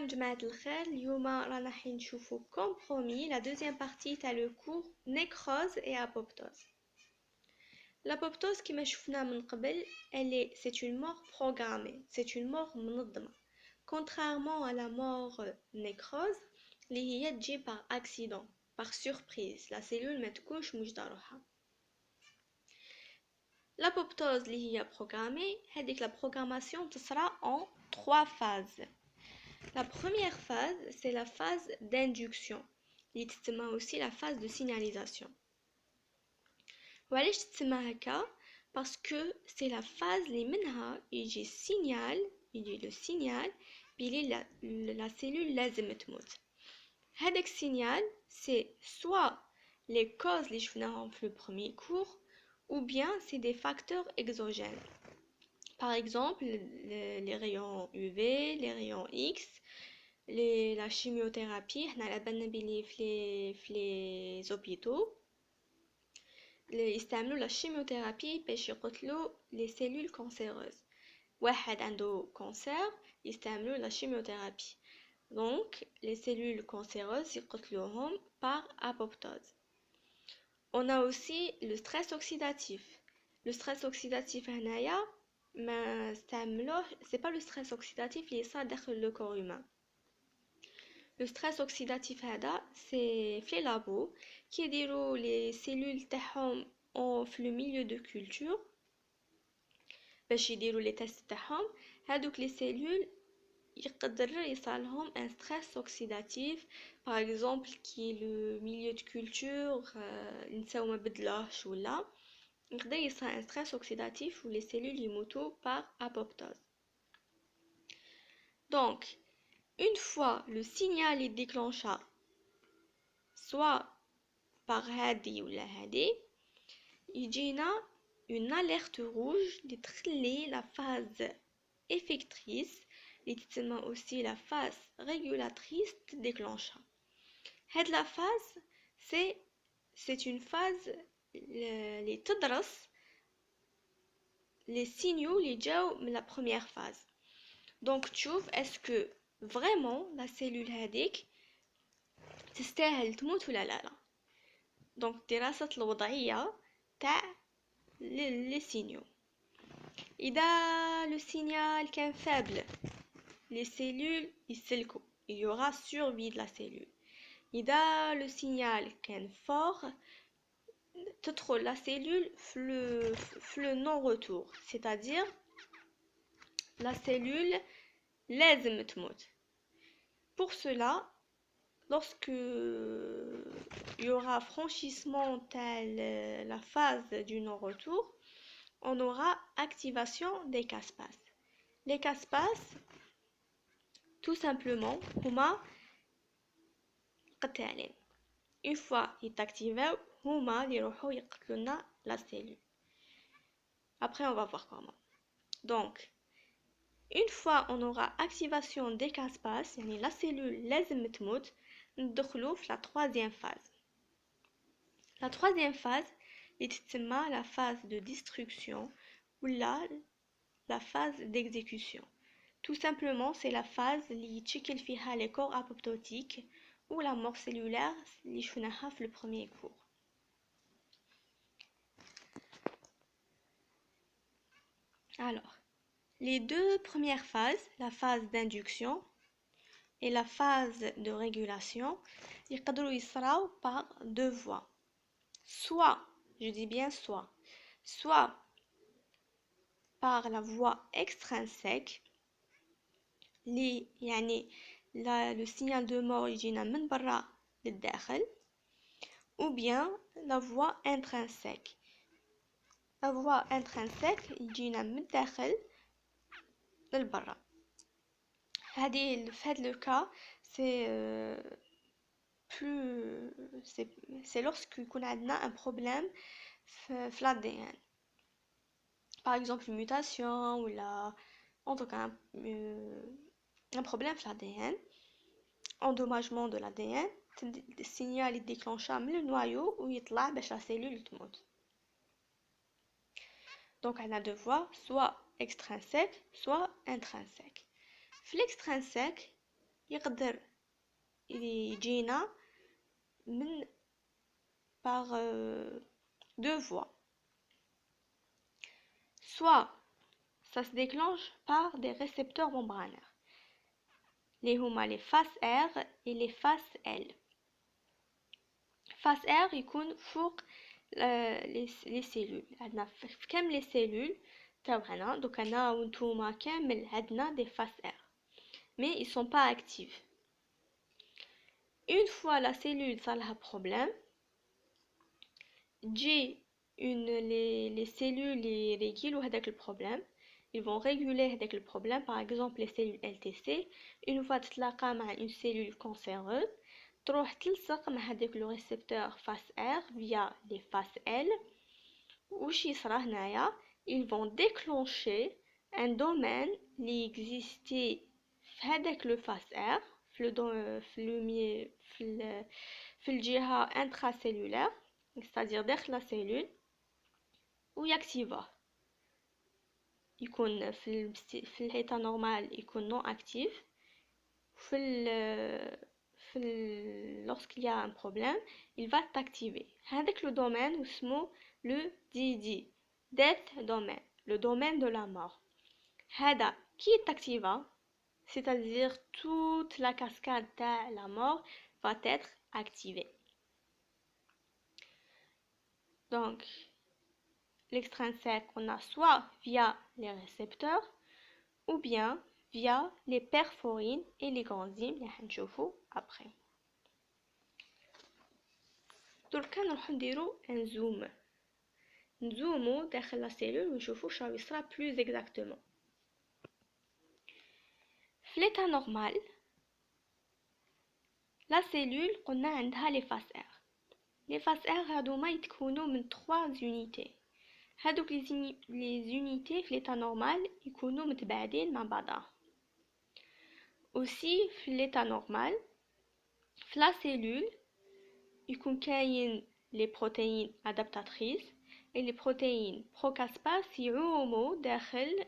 السلام جماعة الخير. اليوم رانا حين نشوفو compromis la deuxième partie تاع le cours nécrose et apoptose. L'apoptose كما شفنا من قبل c'est une mort programmée, c'est une mort منظمة, contrairement à la mort nécrose اللي هي تجي par accident, par surprise, la cellule ما تكونش موجدة روحها. L'apoptose اللي هي programmée, هذيك la programmation تصرى en 3 phases. La première phase, c'est la phase d'induction. Il تسمى aussi la phase de signalisation. وعلاش تسمى هكا؟ Parce que c'est la phase اللي منها يجي le signal بلي la cellule لازم تموت. هذاك signal, c'est soit les causes اللي شفناهم في le premier cours, ou bien c'est des facteurs exogènes. Par exemple, les rayons UV, les rayons X, la chimiothérapie. حنا على بالنا بلي في les hôpitaux يستعملوا la chimiothérapie باش يقتلوا les cellules cancéreuses. واحد عنده cancer يستعملوا la chimiothérapie. Donc les cellules cancéreuses يقتلوهم par apoptose. On a aussi le stress oxydatif. Le stress oxydatif هنايا ما استعملوه, c'est pas le stress oxydatif اللي صار داخل le corps humain. Le stress oxydatif هذا c'est في les labos qui يديروا les cellules تاعهم في le milieu de culture باش يديروا les tests تاعهم. هذوك les cellules يقدر يصالهم un stress oxydatif, par exemple qui le milieu de culture نساو ما بدلوهش ولا يقدر يصير un stress oxydatif où les cellules يموتوا par apoptose. Donc une fois le signal est déclenché, soit par هادي ولا هادي, يجينا une alerte rouge اللي تخلي la phase effectrice اللي تسمى aussi la phase régulatrice déclencher. هاد la phase c'est une phase اللي تدرس les signaux اللي جاو من la première phase. Donc تشوف est-ce que vraiment la cellule هذيك تستاهل تموت ولا لا. Donc دراسة الوضعية تاع les signaux. إذا le signal كان faible, les cellules يسلكوا, il y aura survie de la cellule. إذا le signal كان fort, تدخل la cellule في le non-retour, c'est-à-dire la cellule لازم تموت. Pour cela, lorsque il y aura franchissement de la phase du non-retour, on aura activation des caspase. Les caspase, tout simplement, هما قتالين. Une fois activés, هما اللي يروحوا يقتلونا la cellule. Après, on va voir comment. Donc, une fois on aura activation des caspase, يعني la cellule لازم تموت, ندخلوا في la troisième phase. La troisième phase est la phase de destruction ou la phase d'exécution. Tout simplement, c'est la phase اللي يتشكل فيها les corps apoptotiques ou la mort cellulaire اللي شفناها في le premier cours. Alors, les deux premières phases, la phase d'induction et la phase de régulation, يقدروا يصراو par deux voies. Soit, je dis bien soit par la voie extrinsèque, يعني le signal de mort يجينا من برا للداخل, ou bien la voie intrinsèque. La voie intrinsèque يجينا من الداخل للبرا. في هذا le cas, c'est lorsque يكون عندنا un problème في l'ADN. Par exemple une mutation ou en tout cas un problème في l'ADN, endommagement de l'ADN, le signal est déclenché من le noyau où يطلع باش la cellule تموت. Donc on a deux voies, soit extrinsèque soit intrinsèque. في l'extrinsèque, يقدر يجينا من par deux voies. Soit ça se déclenche par des récepteurs membranaires, les faces R et les faces L. Face R يكون فوق les cellules. عندنا في كامل les cellules تاعنا دوك انا وانتوما كامل عندنا des faces R, mais ils sont pas actifs. Une fois la cellule ça a problème, les cellules les régulent هذاك le problème. Ils vont réguler هذاك le problème. Par exemple les cellules LTC, une fois تتلاقى مع une cellule cancéreuse تروح تلصق مع هذاك le récepteur face R via les faces L. وش يصرى هنايا؟ Ils vont déclencher un domaine اللي existait في هذاك le face R في الجهة intracellulaire, c'est-à-dire داخل la cellule, ويكتيفه. يكون في الحيطة نورمال يكون non actif. Lorsqu'il y a un problème, il va t'activer. هذاك le domaine اسمه le DD, death domain, le domaine de la mort. هذا qui t'activa, c'est-à-dire toute la cascade de la mort va être activée. Donc l'extrinsèque on a soit via les récepteurs ou bien via les perforines et les granzymes اللي حنشوفو après. دركا نروحو نديرو نزومو داخل لا سيلول ونشوفو شنو يصرى plus exactement. في l'état normal la cellule قلنا عندها les faces R. les faces R هادوما يتكونوا من 3 unités. هادوك les unités في l'état normal يكونوا متباعدين مع بعضها. aussi في l'état normal في la cellule يكون كاين les protéines adaptatrices et les protéines procaspase يعوموا داخل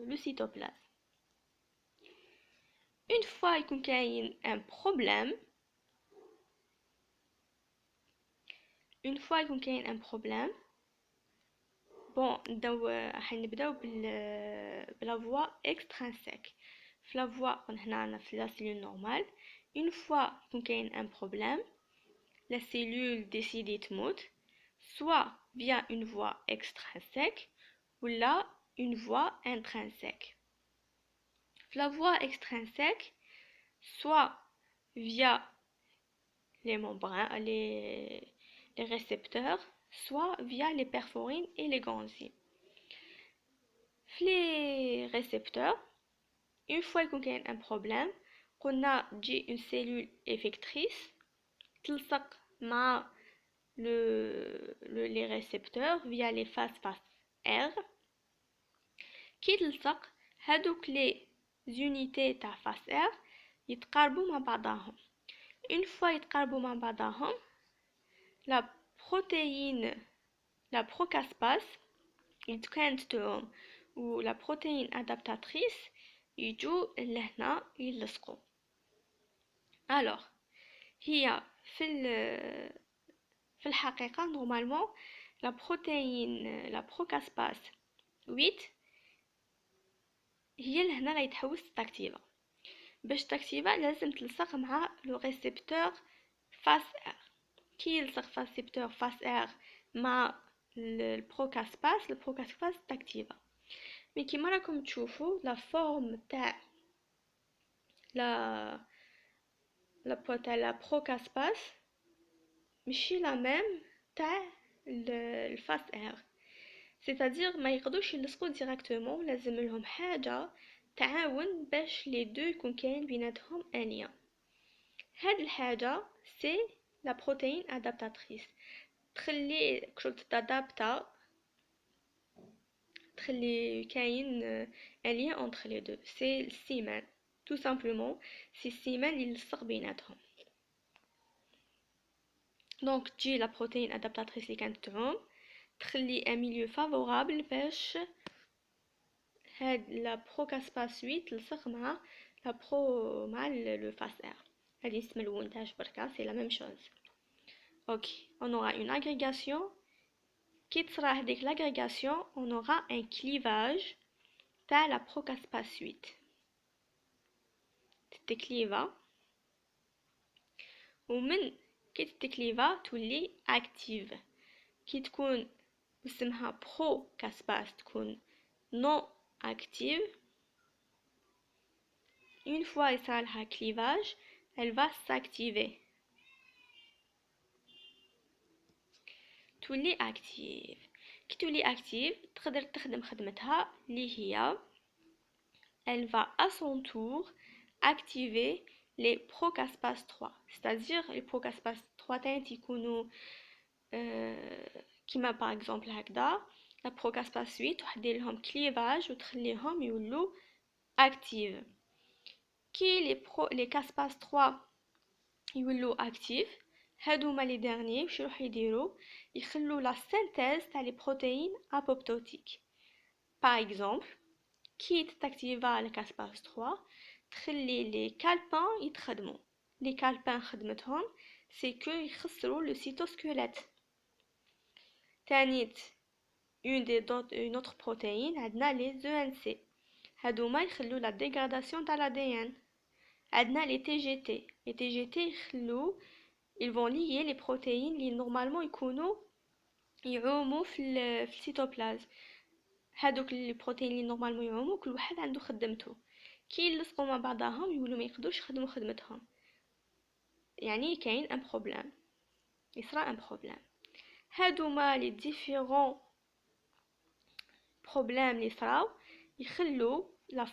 le cytoplasme. Une fois يكون كاين un problème, bon نبداو بلا voie extrinsèque. في la voie هنا في la cellule normale, une fois يكون كاين un problème, la cellule décide تموت soit via une voie extrinsèque ou là une voie intrinsèque. La voie extrinsèque, soit via les membranes, les récepteurs, soit via les perforines et les granzymes. Les récepteurs, une fois qu'il y a un problème, on a une cellule effectrice تلصق مع les récepteurs via les faces R. كي تلصق هادوك les unités تاع face R يتقاربوا مع بعضهم. une fois يتقاربوا مع بعضهم la protéine la procaspase كانت توم و la protéine adaptatrice يجوا لهنا يلصقوا. alors هي في الحقيقة normalement la protéine la procaspase 8 هي لهنا غادي تحوس تاكتيفا. باش تاكتيفا لازم تلصق مع لو ريسبتور فاس ار. كي يلصق ريسبتور فاس ار مع البروكاسباس تاكتيفا. مي كيما راكم تشوفوا لا فورم تاع لا بروكاسباس ماشي لا ميم تاع الفاس ار. c'est-à-dire ما يقدوش يلصقوا ديريكتومون، لازم لهم حاجه تعاون باش لي دو يكون كاين بيناتهم انيا. هاد الحاجه سي لا بروتين ادابتاتريس، تخلي كشغل تادابتا، تخلي كاين ان لين انتر لي دو. سي السيمان tout simplement، سي السيمان اللي يلصق بيناتهم. دونك تجي لا بروتين ادابتاتريس اللي كانت تعوم تخلي ان ميليو فافورابل باش هاد لا بروكاسباس 8 تلصق مع la pro مع le face R. هذه اسم الأول تاعش بركا c'est la même chose. Ok, on aura une agrégation. كي تصرا هذيك l'agrégation, on aura un clivage تاع la procaspa suite. تتكليفا ومن كي تتكليفا تولي active. كي تكون اسمها procaspas تكون non active. Une fois يصرالها clivage, elle va s'activer. تولي active. كي تولي active تقدر تخدم خدمتها اللي هي elle va à son tour activer les procaspas 3. C'est-à-dire les procaspas 3 تاعين يكونوا كيما par exemple هكذا la procaspas 8 وحدير لهم clivage وتخليهم يولوا active. كي les caspas 3 يولوا active هادوما لي dernier واش يروح يديروا يخلوا la synthèse تاع les protéines apoptotiques. Par exemple كي تاكتيفا le caspas 3 تخلي les calpins يتخدموا. les calpins خدمتهم c'est que يخسروا le cytosquelette. تانيت une autre protéine عندنا les ENC هادوما يخلوا la dégradation تاع l'ADN. عندنا les TGT. les TGT يخلوا ils vont lier les protéines اللي normalement يكونوا يعوموا في السيتوبلازم. هادوك لي بروتين اللي نورمالمون يعوموا كل واحد عنده خدمته. كي يلصقوا مع بعضهم يولوا ما يقدروش يخدموا خدمتهم. يعني كاين ان بروبليم. يصرا ان بروبليم. هادوما لي ديفيرون بروبليم اللي صراو يخلوا لا